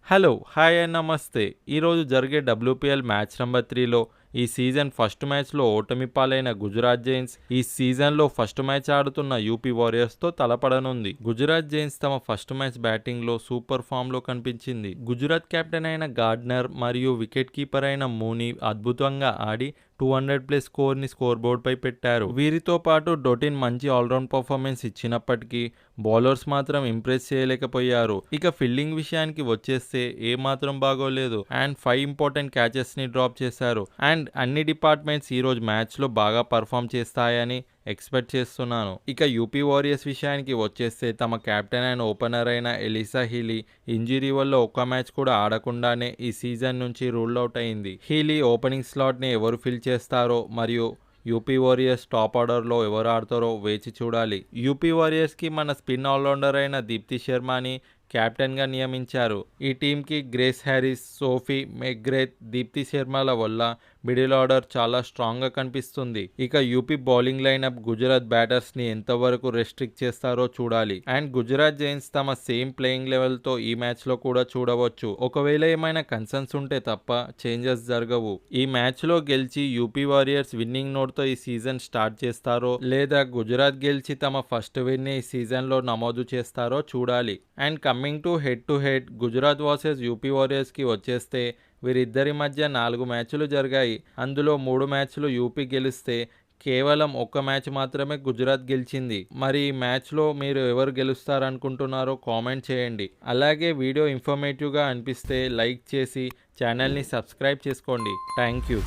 Hello! Hi and నమస్తే. ఈరోజు జరిగే డబ్ల్యూపీఎల్ మ్యాచ్ నంబర్ 3లో ఈ సీజన్ ఫస్ట్ మ్యాచ్లో ఓటమి పాలైన గుజరాత్ జైన్స్ ఈ సీజన్లో ఫస్ట్ మ్యాచ్ ఆడుతున్న యూపీ వారియర్స్తో తలపడనుంది. గుజరాత్ జైన్స్ తమ ఫస్ట్ మ్యాచ్ బ్యాటింగ్లో సూపర్ ఫామ్లో కనిపించింది. గుజరాత్ కెప్టెన్ అయిన గార్డ్నర్ మరియు వికెట్ కీపర్ అయిన మూనీ అద్భుతంగా ఆడి 200+ స్కోర్ని స్కోర్ బోర్డ్పై పెట్టారు. వీరితో పాటు డొటిన్ మంచి ఆల్రౌండ్ పర్ఫార్మెన్స్ ఇచ్చినప్పటికీ బౌలర్స్ మాత్రం ఇంప్రెస్ చేయలేకపోయారు. ఇక ఫీల్డింగ్ విషయానికి వచ్చేస్తే ఏమాత్రం బాగోలేదు అండ్ 5 ఇంపార్టెంట్ క్యాచెస్ని డ్రాప్ చేశారు. అండ్ అన్ని డిపార్ట్మెంట్స్ ఈరోజు మ్యాచ్లో బాగా పర్ఫామ్ చేస్తాయని ఎక్స్పెక్ట్ చేస్తున్నాను. ఇక యూపీ వారియర్స్ విషయానికి వచ్చేస్తే తమ కెప్టెన్ అండ్ ఓపెనర్ అయిన ఎలిసా హీలీ ఇంజరీ వల్ల ఒక్క మ్యాచ్ కూడా ఆడకుండానే ఈ సీజన్ నుంచి రూల్ అవుట్ అయింది. హీలీ ఓపెనింగ్ స్లాట్ని ఎవరు ఫిల్ చేస్తారో మరియు యూపీ వారియర్స్ టాప్ ఆర్డర్లో ఎవరు ఆడతారో వేచి చూడాలి. యూపీ వారియర్స్కి మన స్పిన్ ఆల్రౌండర్ అయిన దీప్తి శర్మని కెప్టెన్గా నియమించారు. ఈ టీంకి గ్రేస్ హ్యారిస్, సోఫీ, మెగ్రేత్, దీప్తి శర్మల వల్ల మిడిల్ ఆర్డర్ చాలా స్ట్రాంగ్గా కనిపిస్తుంది. ఇక యూపీ బౌలింగ్ లైనప్ గుజరాత్ బ్యాటర్స్ని ఎంతవరకు రెస్ట్రిక్ట్ చేస్తారో చూడాలి. అండ్ గుజరాత్ జైన్స్ తమ సేమ్ ప్లేయింగ్ లెవెల్తో ఈ మ్యాచ్లో కూడా చూడవచ్చు. ఒకవేళ ఏమైనా కన్సర్న్స్ ఉంటే తప్ప చేంజెస్ జరగవు. ఈ మ్యాచ్లో గెలిచి యూపీ వారియర్స్ విన్నింగ్ నోట్తో ఈ సీజన్ స్టార్ట్ చేస్తారో లేదా గుజరాత్ గెలిచి తమ ఫస్ట్ విన్ ఈ సీజన్లో నమోదు చేస్తారో చూడాలి. And coming to head Gujarat versus UP వారియర్స్కి వచ్చేస్తే వీరిద్దరి మధ్య 4 మ్యాచ్లు జరిగాయి. అందులో 3 మ్యాచ్లు యూపీ గెలిస్తే కేవలం ఒక్క మ్యాచ్ మాత్రమే గుజరాత్ గెలిచింది. మరి ఈ మ్యాచ్లో మీరు ఎవరు గెలుస్తారనుకుంటున్నారో కామెంట్ చేయండి. అలాగే వీడియో ఇన్ఫర్మేటివ్గా అనిపిస్తే లైక్ చేసి ఛానల్ని సబ్స్క్రైబ్ చేసుకోండి. Thank you.